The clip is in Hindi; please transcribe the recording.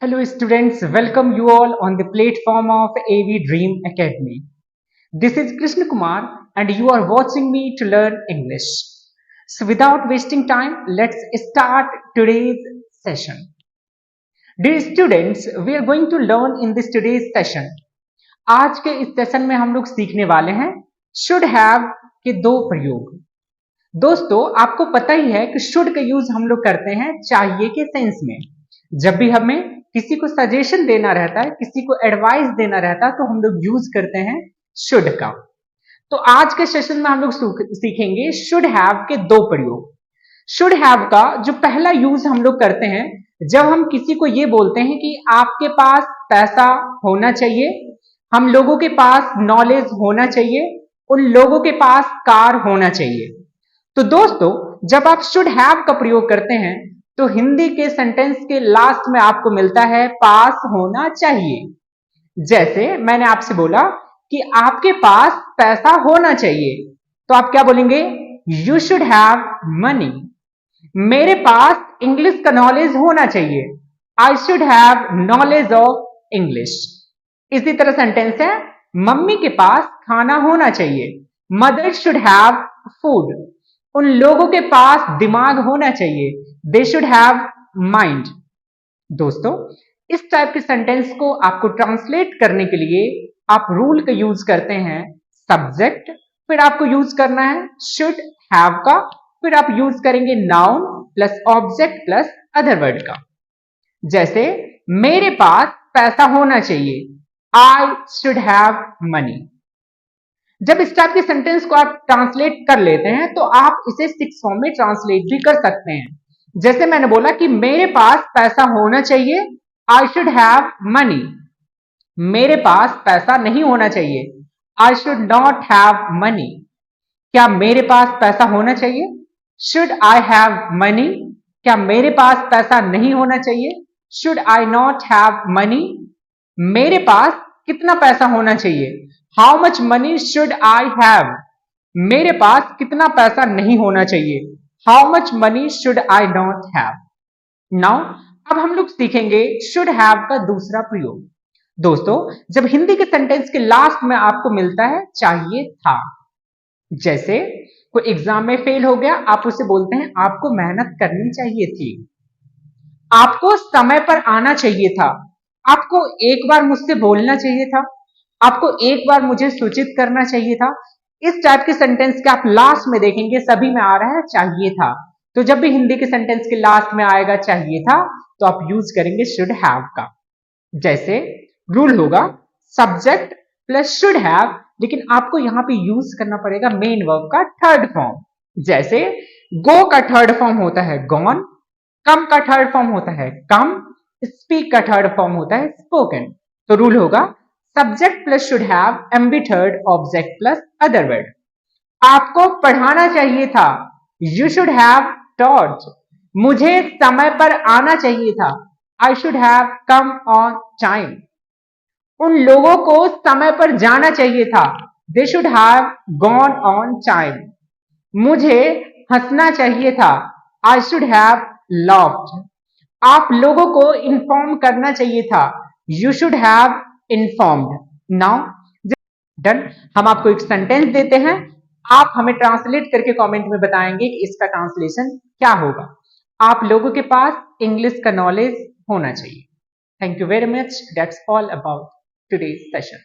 Hello students, welcome you all on the platform of AV Dream Academy. This is Krishna Kumar and you are watching me to learn English. So without wasting time, let's start today's session. Dear students, we are going to learn in this today's session. आज के इस सेशन में हम लोग सीखने वाले हैं should have के दो प्रयोग। दोस्तों, आपको पता ही है कि should का यूज हम लोग करते हैं चाहिए के सेंस में। जब भी हमें किसी को सजेशन देना रहता है, किसी को एडवाइस देना रहता है, तो हम लोग यूज करते हैं शुड का। तो आज के सेशन में हम लोग सीखेंगे शुड हैव के दो प्रयोग। शुड हैव का जो पहला यूज हम लोग करते हैं जब हम किसी को ये बोलते हैं कि आपके पास पैसा होना चाहिए, हम लोगों के पास नॉलेज होना चाहिए, उन लोगों के पास कार होना चाहिए। तो दोस्तों, जब आप शुड हैव का प्रयोग करते हैं तो हिंदी के सेंटेंस के लास्ट में आपको मिलता है पास होना चाहिए। जैसे मैंने आपसे बोला कि आपके पास पैसा होना चाहिए, तो आप क्या बोलेंगे? You should have money. मेरे पास इंग्लिश का नॉलेज होना चाहिए, I should have knowledge of English. इसी तरह सेंटेंस है मम्मी के पास खाना होना चाहिए, मदर शुड हैव फूड। उन लोगों के पास दिमाग होना चाहिए, दे शुड हैव माइंड। दोस्तों, इस टाइप के सेंटेंस को आपको ट्रांसलेट करने के लिए आप रूल का यूज करते हैं सब्जेक्ट, फिर आपको यूज करना है शुड हैव का, फिर आप यूज करेंगे noun plus object plus other word का। जैसे मेरे पास पैसा होना चाहिए, आई शुड हैव मनी। जब इस टाइप के सेंटेंस को आप ट्रांसलेट कर लेते हैं तो आप इसे 6 फॉर्म में ट्रांसलेट भी कर सकते हैं। जैसे मैंने बोला कि मेरे पास पैसा होना चाहिए, आई शुड हैव मनी। मेरे पास पैसा नहीं होना चाहिए, I should not have money. क्या मेरे पास पैसा होना चाहिए? Should I have money. क्या मेरे पास पैसा नहीं होना चाहिए? Should I not have money. मेरे पास कितना पैसा होना चाहिए? How much money should I have. मेरे पास कितना पैसा नहीं होना चाहिए? How much money should I not have. Now अब हम लोग सीखेंगे शुड हैव का दूसरा प्रयोग। दोस्तों, जब हिंदी के सेंटेंस के लास्ट में आपको मिलता है चाहिए था, जैसे कोई एग्जाम में फेल हो गया, आप उसे बोलते हैं आपको मेहनत करनी चाहिए थी, आपको समय पर आना चाहिए था, आपको एक बार मुझसे बोलना चाहिए था, आपको एक बार मुझे सूचित करना चाहिए था। इस टाइप के सेंटेंस के आप लास्ट में देखेंगे सभी में आ रहा है चाहिए था। तो जब भी हिंदी के सेंटेंस के लास्ट में आएगा चाहिए था तो आप यूज करेंगे शुड हैव का। जैसे रूल होगा सब्जेक्ट प्लस शुड हैव, लेकिन आपको यहां पे यूज करना पड़ेगा मेन वर्ब का थर्ड फॉर्म। जैसे गो का थर्ड फॉर्म होता है गॉन, कम का थर्ड फॉर्म होता है कम, स्पीक का थर्ड फॉर्म होता है स्पोकन। तो रूल होगा subject plus should have MB third object plus other word. आपको पढ़ाना चाहिए था, यू शुड हैव टॉट। मुझे समय पर आना चाहिए था, I should have come on time. उन लोगों को समय पर जाना चाहिए था, they should have gone on time. मुझे हंसना चाहिए था, आई शुड हैव लाफ्ड। आप लोगों को इन्फॉर्म करना चाहिए था, you should have informed. Now done. हम आपको एक सेंटेंस देते हैं, आप हमें ट्रांसलेट करके कमेंट में बताएंगे कि इसका ट्रांसलेशन क्या होगा। आप लोगों के पास इंग्लिश का नॉलेज होना चाहिए। Thank you very much. That's all about today's session.